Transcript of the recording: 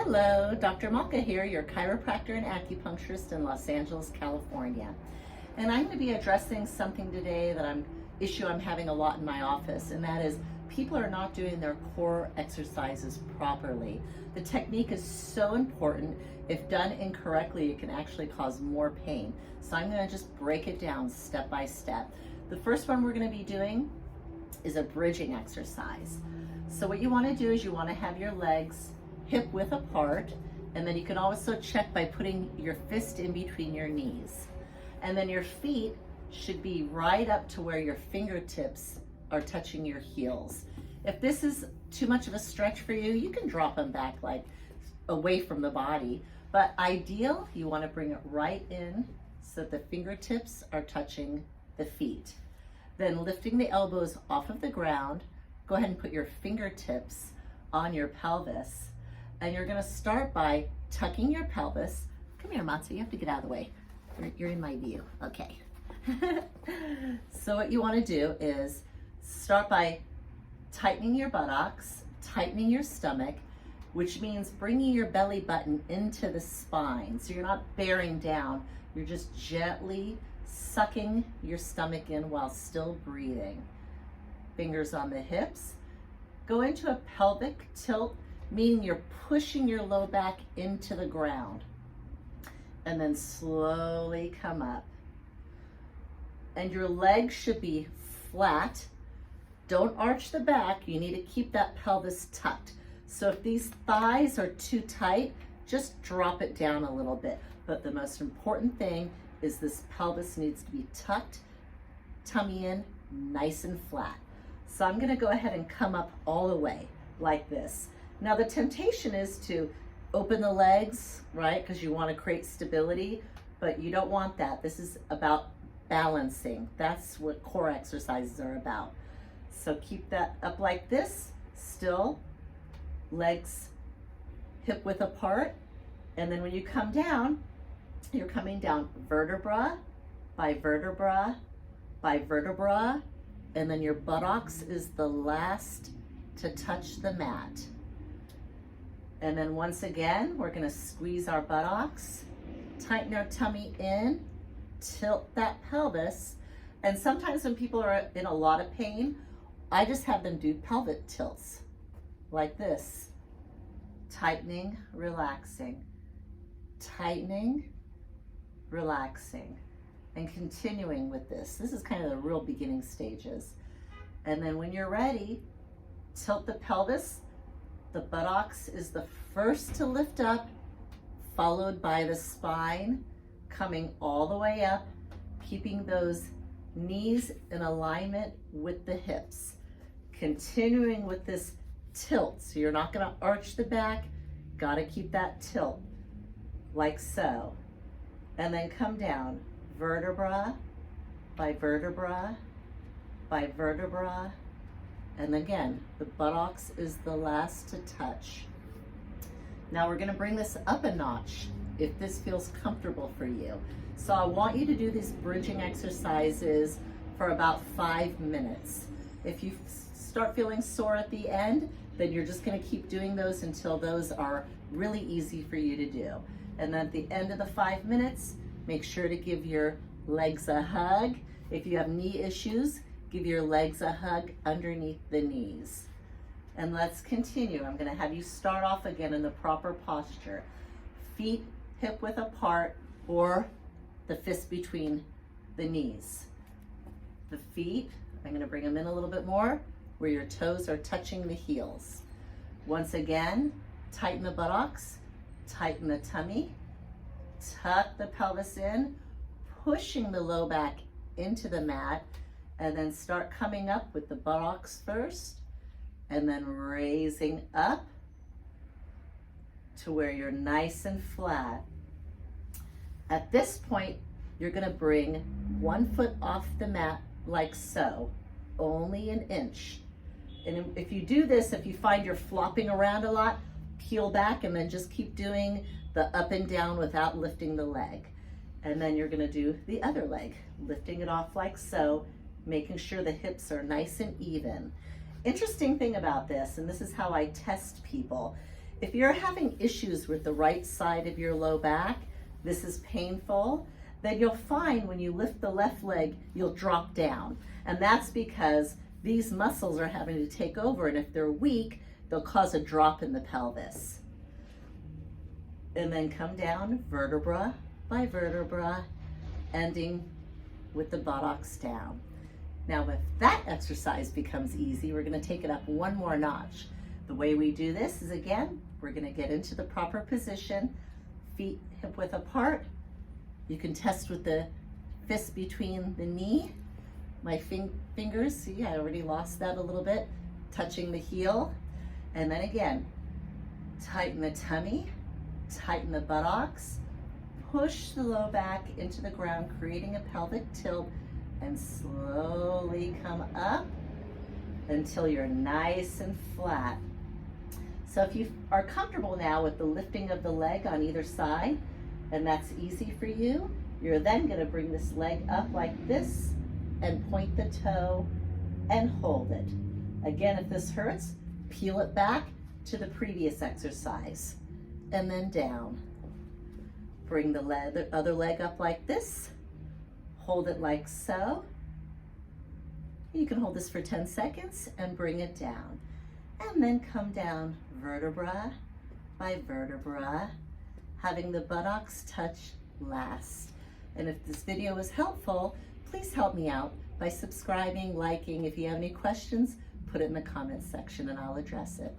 Hello, Dr. Malka here, your chiropractor and acupuncturist in Los Angeles, California. And I'm going to be addressing something today issue I'm having a lot in my office, and that is people are not doing their core exercises properly. The technique is so important. If done incorrectly, it can actually cause more pain. So I'm going to just break it down step by step. The first one we're going to be doing is a bridging exercise. So what you want to do is you want to have your legs hip width apart, and then you can also check by putting your fist in between your knees. And then your feet should be right up to where your fingertips are touching your heels. If this is too much of a stretch for you, you can drop them back like away from the body. But ideal, you want to bring it right in so that the fingertips are touching the feet. Then lifting the elbows off of the ground, go ahead and put your fingertips on your pelvis. And you're going to start by tucking your pelvis. Come here, Matsu, you have to get out of the way. You're in my view. Okay. So what you want to do is start by tightening your buttocks, tightening your stomach, which means bringing your belly button into the spine. So you're not bearing down. You're just gently sucking your stomach in while still breathing. Fingers on the hips. Go into a pelvic tilt, meaning you're pushing your low back into the ground. And then slowly come up. And your legs should be flat. Don't arch the back. You need to keep that pelvis tucked. So if these thighs are too tight, just drop it down a little bit. But the most important thing is this pelvis needs to be tucked, tummy in, nice and flat. So I'm gonna go ahead and come up all the way like this. Now the temptation is to open the legs, right? Because you want to create stability, but you don't want that. This is about balancing. That's what core exercises are about. So keep that up like this, still, legs hip width apart. And then when you come down, you're coming down vertebra by vertebra by vertebra, and then your buttocks is the last to touch the mat. And then once again, we're gonna squeeze our buttocks, tighten our tummy in, tilt that pelvis. And sometimes when people are in a lot of pain, I just have them do pelvic tilts like this. Tightening, relaxing, tightening, relaxing, and continuing with this. This is kind of the real beginning stages. And then when you're ready, tilt the pelvis. The buttocks is the first to lift up, followed by the spine, coming all the way up, keeping those knees in alignment with the hips. Continuing with this tilt, so you're not gonna arch the back, gotta keep that tilt, like so. And then come down, vertebra by vertebra by vertebra. And again, the buttocks is the last to touch. Now we're gonna bring this up a notch if this feels comfortable for you. So I want you to do these bridging exercises for about 5 minutes. If you start feeling sore at the end, then you're just gonna keep doing those until those are really easy for you to do. And then at the end of the 5 minutes, make sure to give your legs a hug. If you have knee issues, give your legs a hug underneath the knees. And let's continue. I'm gonna have you start off again in the proper posture. Feet hip width apart or the fist between the knees. The feet, I'm gonna bring them in a little bit more where your toes are touching the heels. Once again, tighten the buttocks, tighten the tummy, tuck the pelvis in, pushing the low back into the mat, and then start coming up with the buttocks first, and then raising up to where you're nice and flat. At this point, you're gonna bring one foot off the mat like so, only an inch. And if you do this, if you find you're flopping around a lot, peel back and then just keep doing the up and down without lifting the leg. And then you're gonna do the other leg, lifting it off like so, making sure the hips are nice and even. Interesting thing about this, and this is how I test people, If you're having issues with the right side of your low back, this is painful, then you'll find when you lift the left leg, you'll drop down. And that's because these muscles are having to take over, and if they're weak, they'll cause a drop in the pelvis. And then come down vertebra by vertebra, ending with the buttocks down. Now, if that exercise becomes easy, we're going to take it up one more notch. The way we do this is, again, we're going to get into the proper position, feet hip width apart. You can test with the fist between the knee. My fingers, see, I already lost that a little bit, touching the heel. And then again, tighten the tummy, tighten the buttocks, push the low back into the ground, creating a pelvic tilt, and slowly come up until you're nice and flat. So if you are comfortable now with the lifting of the leg on either side, and that's easy for you, you're then going to bring this leg up like this and point the toe and hold it. Again, if this hurts, peel it back to the previous exercise and then down. Bring the other leg up like this, hold it like so. You can hold this for 10 seconds and bring it down. And then come down vertebra by vertebra, having the buttocks touch last. And if this video was helpful, please help me out by subscribing, liking. If you have any questions, put it in the comments section and I'll address it.